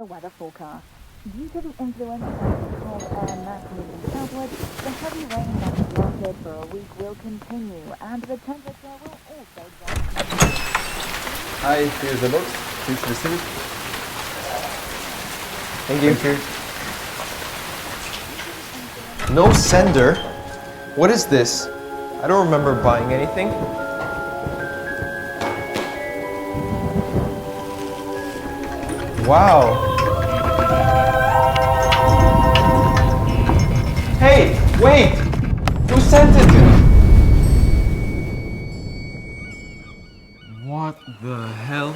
The weather forecast. Due to the influence of the cold air mass moving southward, the heavy rain that has lasted for a week will continue, and the temperature will also drop. Hi, here's the box. Please receive it. Thank you. No sender? What is this? I don't remember buying anything. Wow. Hey, wait! Who sent it? What the hell?